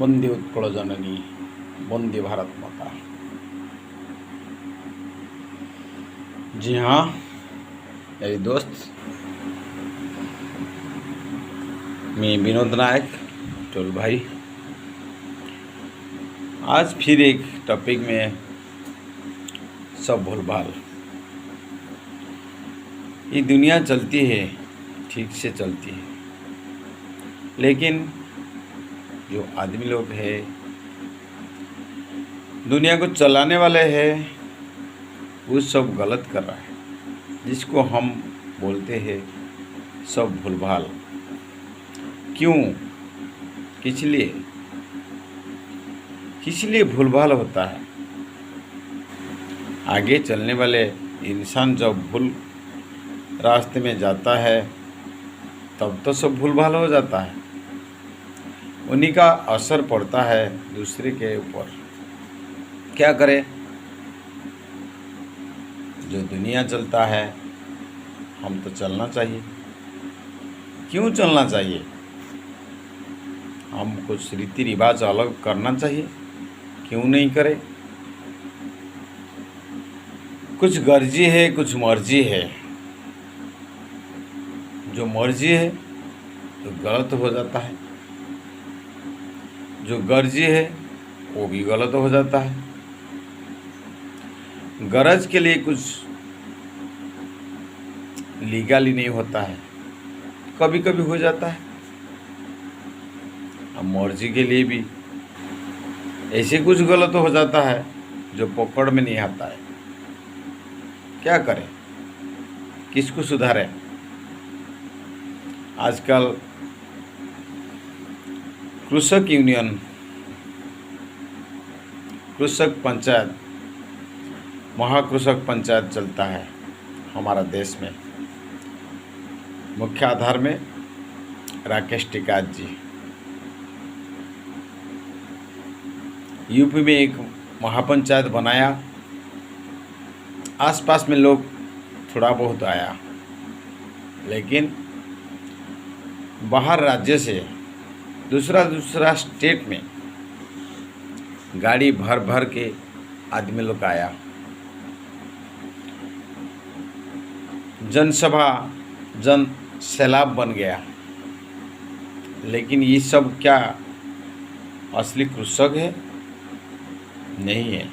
वंदे उत्कल जननी वंदे भारत माता। जी हाँ मेरी दोस्त, मैं विनोद नायक टोल भाई आज फिर एक टॉपिक में सब भूलभाल। ये दुनिया चलती है, ठीक से चलती है, लेकिन जो आदमी लोग है, दुनिया को चलाने वाले हैं, वो सब गलत कर रहा है, जिसको हम बोलते हैं सब भूलभाल। क्यों? किस लिए भूलभाल होता है? आगे चलने वाले इंसान जब भूल रास्ते में जाता है तब तो सब भूलभाल हो जाता है। उन्हीं का असर पड़ता है दूसरे के ऊपर। क्या करें? जो दुनिया चलता है हम तो चलना चाहिए। क्यों चलना चाहिए? हम कुछ रीति रिवाज अलग करना चाहिए, क्यों नहीं करें? कुछ गर्जी है, कुछ मर्जी है। जो मर्जी है तो गलत हो जाता है, जो गर्जी है वो भी गलत हो जाता है। गरज के लिए कुछ लीगली नहीं होता है, कभी कभी हो जाता है। अब मर्जी के लिए भी ऐसे कुछ गलत हो जाता है जो पकड़ में नहीं आता है। क्या करें? किसको सुधारें? आजकल कृषक यूनियन, कृषक पंचायत, महाकृषक पंचायत चलता है हमारा देश में। मुख्य आधार में राकेश टिकैत जी। यूपी में एक महापंचायत बनाया, आसपास में लोग थोड़ा बहुत आया, लेकिन बाहर राज्य से दूसरा स्टेट में गाड़ी भर भर के आदमी लोग आया। जनसभा जन सैलाब बन गया। लेकिन ये सब क्या असली कृषक है? नहीं है।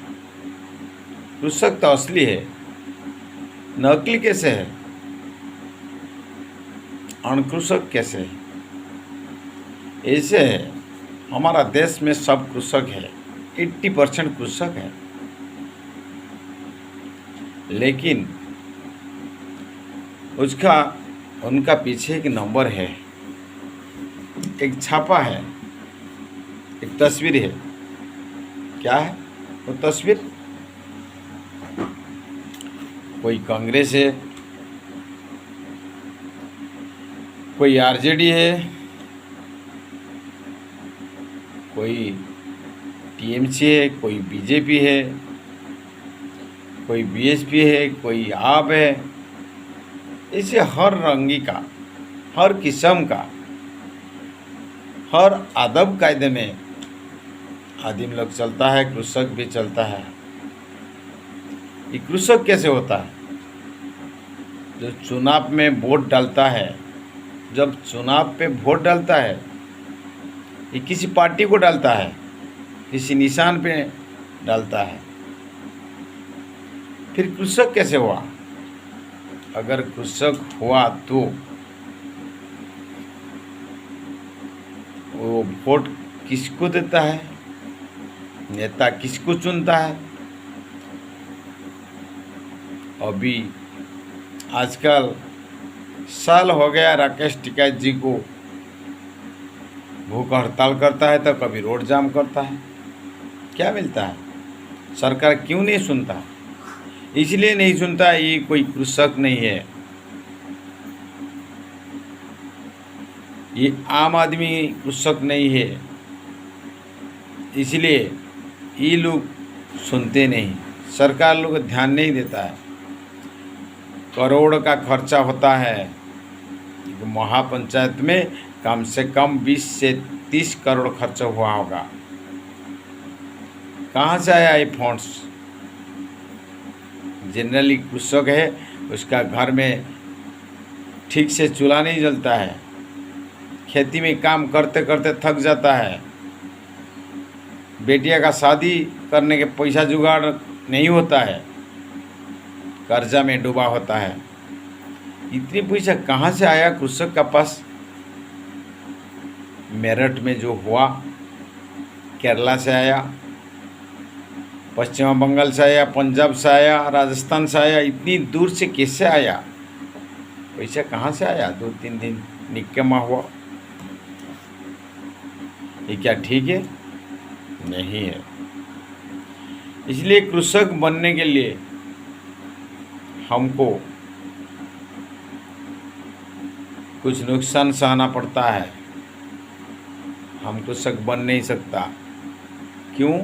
कृषक तो असली है, नकली कैसे है? अनकृषक कैसे है? ऐसे है। हमारा देश में सब कृषक है, 80% कृषक है, लेकिन उनका पीछे एक नंबर है, एक छापा है, एक तस्वीर है। क्या है वो तस्वीर? कोई कांग्रेस है, कोई आरजेडी है, कोई टीएमसी है, कोई बीजेपी है, कोई बीएसपी है, कोई आप है। ऐसे हर रंगी का, हर किस्म का, हर अदब कायदे में आदिम लोग चलता है, कृषक भी चलता है। ये कृषक कैसे होता है? जो चुनाव में वोट डालता है, जब चुनाव पे वोट डालता है, ये किसी पार्टी को डालता है, किसी निशान पे डालता है। फिर कृषक कैसे हुआ? अगर कृषक हुआ तो वो वोट किसको देता है? नेता किसको चुनता है? अभी आजकल साल हो गया राकेश टिकैत जी को भूख हड़ताल करता है तो कभी रोड जाम करता है। क्या मिलता है? सरकार क्यों नहीं सुनता? इसलिए नहीं सुनता, ये कोई कृषक नहीं है, ये आम आदमी कृषक नहीं है, इसलिए ये लोग सुनते नहीं। सरकार लोग ध्यान नहीं देता है। करोड़ का खर्चा होता है महापंचायत में, कम से कम 20 से 30 करोड़ खर्च हुआ होगा। कहाँ से आया ये फंड्स? जनरली कृषक है, उसका घर में ठीक से चूल्हा नहीं जलता है, खेती में काम करते करते थक जाता है, बेटिया का शादी करने के पैसा जुगाड़ नहीं होता है, कर्जा में डूबा होता है। इतनी पैसा कहाँ से आया कृषक का पास? मेरठ में जो हुआ, केरला से आया, पश्चिम बंगाल से आया, पंजाब से आया, राजस्थान से आया, इतनी दूर से कैसे आया? पैसा कहाँ से आया? 2-3 दिन निकम्मा हुआ। ये क्या ठीक है? नहीं है। इसलिए कृषक बनने के लिए हमको कुछ नुकसान सहना पड़ता है। हम कृषक बन नहीं सकता। क्यों?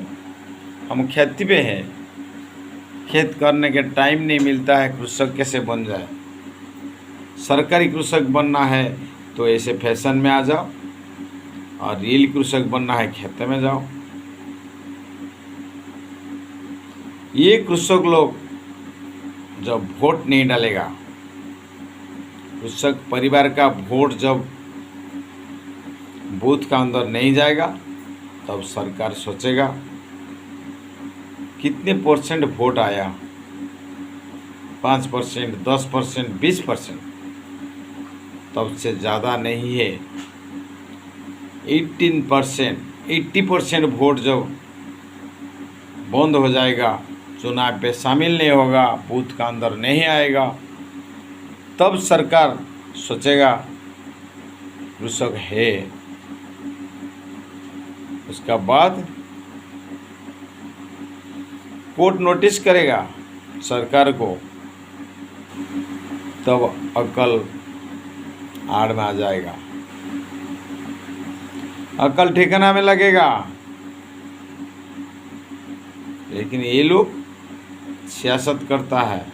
हम खेती पे हैं, खेत करने के टाइम नहीं मिलता है, कृषक कैसे बन जाए? सरकारी कृषक बनना है तो ऐसे फैशन में आ जाओ, और रियल कृषक बनना है खेत में जाओ। ये कृषक लोग जब वोट नहीं डालेगा, कृषक परिवार का वोट जब बूथ का अंदर नहीं जाएगा, तब सरकार सोचेगा कितने परसेंट वोट आया, 5%, 10%, 20%, तब से ज़्यादा नहीं है। 18%, 80% वोट जब बंद हो जाएगा, चुनाव पे शामिल नहीं होगा, बूथ का अंदर नहीं आएगा, तब सरकार सोचेगा कृषक है। उसका बाद कोर्ट नोटिस करेगा सरकार को, तब अकल आड़ में आ जाएगा, अकल ठिकाना में लगेगा। लेकिन ये लोग सियासत करता है,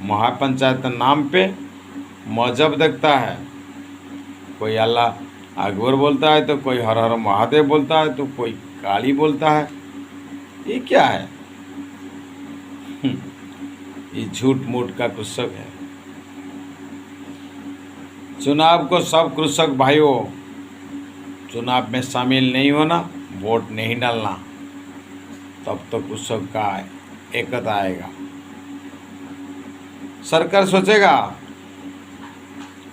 महापंचायत नाम पे मजहब देखता है। कोई अल्लाह अकबर बोलता है, तो कोई हर हर महादेव बोलता है, तो कोई काली बोलता है। ये क्या है? ये झूठ मूठ का कृषक है। चुनाव को सब कृषक भाइयों, चुनाव में शामिल नहीं होना, वोट नहीं डालना, तब तो कृषक का एकता आएगा। सरकार सोचेगा,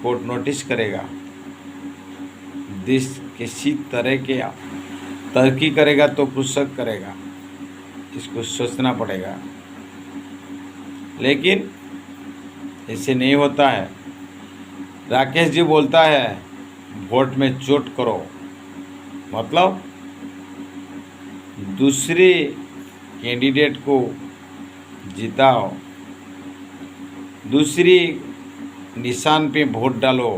कोर्ट नोटिस करेगा, देश किसी तरह के तरक्की करेगा तो कृषक करेगा, इसको सोचना पड़ेगा। लेकिन ऐसे नहीं होता है। राकेश जी बोलता है वोट में चोट करो, मतलब दूसरे कैंडिडेट को जिताओ, दूसरी निशान पे वोट डालो,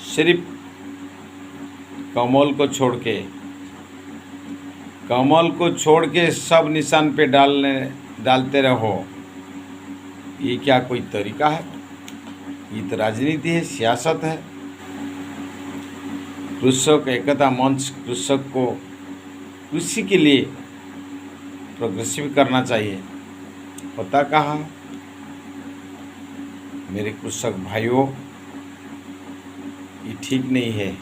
सिर्फ कमल को छोड़ के सब निशान पे डालते रहो। ये क्या कोई तरीका है? ये तो राजनीति है, सियासत है। कृषक एकता मंच कृषक को कृषि के लिए प्रोग्रेसिव करना चाहिए। पता कहाँ मेरे कृषक भाइयों, ये ठीक नहीं है,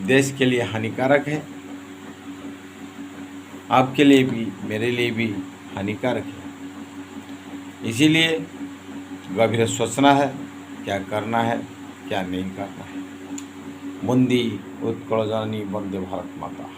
देश के लिए हानिकारक है, आपके लिए भी मेरे लिए भी हानिकारक है। इसीलिए गंभीर सोचना है, क्या करना है क्या नहीं करना है। वंदे उत्कल जननी वंदे भारत माता।